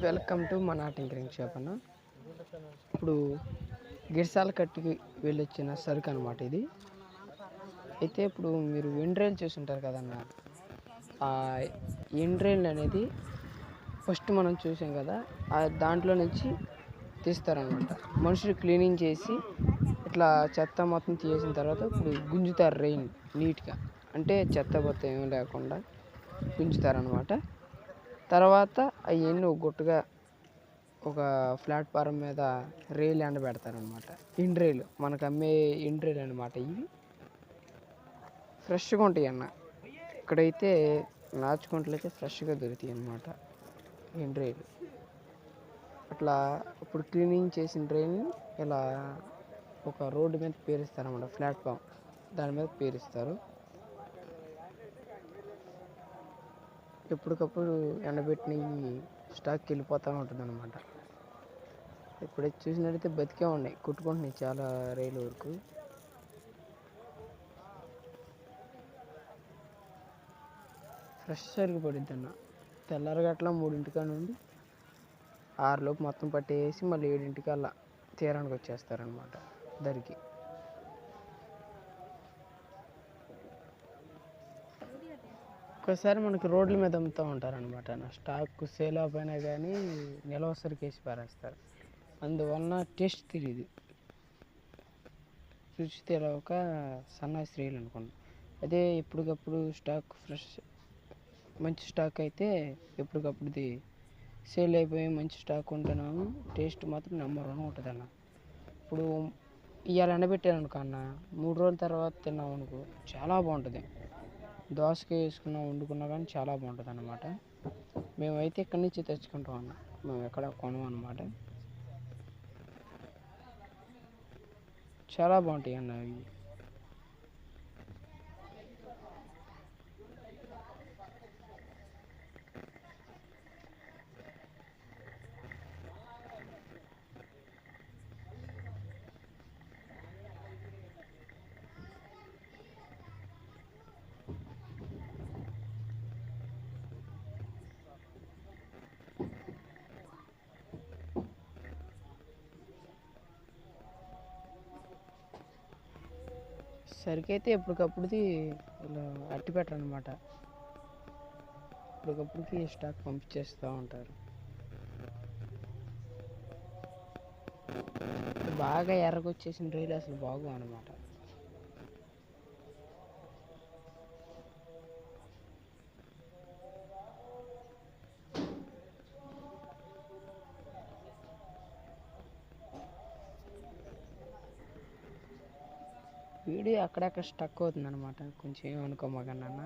Welcome to మన tinkering shop అన్న. ఇప్పుడు గిర్సాల కట్టికి వెళ్ళొచ్చిన సరుకు అనమాట ఇది. అయితే ఇప్పుడు మీరు ఎండ్రైల్ చూసుంటారు కదన్న, ఆ ఎండ్రైల్ అనేది ఫస్ట్ మనం చూసాం కదా, దాంట్లో నుంచి తీస్తారనమాట. మనుషులు క్లీనింగ్ చేసి ఇట్లా చెత్త మొత్తం తీసిన తర్వాత ఇప్పుడు గుంజుతారు రెయిన్ నీట్గా, అంటే చెత్త బొత్త ఏం లేకుండా గుంజుతారనమాట. తర్వాత అవన్నీ ఒక గుట్టుగా ఒక ప్లాట్ఫారం మీద రైలు ఎండబెడతారనమాట. ఎండ్రైలు మనకు అమ్మే ఎండ్రైలు అనమాట. ఇవి ఫ్రెష్గా ఉంటాయి అన్న. ఇక్కడైతే నాచుకుంటలు అయితే ఫ్రెష్గా దొరుకుతాయి అన్నమాట ఎండ్రైలు. అట్లా ఇప్పుడు క్లీనింగ్ చేసిన డ్రైన్ ఇలా ఒక రోడ్డు మీద పేరుస్తారన్నమాట. ప్లాట్ఫామ్ దాని మీద పేరుస్తారు. ఎప్పటికప్పుడు ఎండబెట్టినవి స్టాక్కి వెళ్ళిపోతూ ఉంటుంది అనమాట. ఇప్పుడైతే చూసినట్టయితే బతికే ఉన్నాయి, కొట్టుకుంటున్నాయి చాలా రైలు వరకు. ఫ్రెష్ సరుకు పడుద్ది అన్న. తెల్లారగట్ల 3 నుండి 6 మొత్తం పట్టేసి మళ్ళీ 7 తీరానికి వచ్చేస్తారనమాట దరికి. ఒకసారి మనకి రోడ్ల మీద అమ్ముతూ ఉంటారనమాట. స్టాక్ సేల్ అయిపోయినా కానీ నిల్వ సరుకు వేసి పారేస్తారు. అందువలన టేస్ట్ తెలియదు, రుచి తెలవక సన్నాసి రైలు అనుకోండి. అదే ఎప్పటికప్పుడు స్టాక్ ఫ్రెష్ మంచి స్టాక్ అయితే ఎప్పటికప్పుడుది సేల్ అయిపోయి మంచి స్టాక్ ఉంటున్నాము, టేస్ట్ మాత్రం నెంబర్ 1 ఉంటుంది అన్న. ఇప్పుడు ఇవాళ ఎండబెట్టాను అన్న, 3 రోజుల తర్వాత తిన్నాం అనుకో చాలా బాగుంటుంది. దోసకాయ వేసుకున్నా వండుకున్నా కానీ చాలా బాగుంటుంది అన్నమాట. మేమైతే ఇక్కడి నుంచి తెచ్చుకుంటాం అన్న, మేము ఎక్కడ కొనం అన్నమాట. చాలా బాగుంటాయి అన్న ఇవి. సరికైతే ఎప్పటికప్పుడుది ఇలా అట్టి పెట్టరనమాట. ఎప్పటికప్పుడుకి స్టాక్ పంపించేస్తూ ఉంటారు. బాగా ఎర్రగొచ్చేసిన రైలు అసలు బాగు అనమాట. వీడియో అక్కడక్కడ స్టక్ అవుతుంది అనమాట, కొంచెం ఏమనుకోమాకన్నా.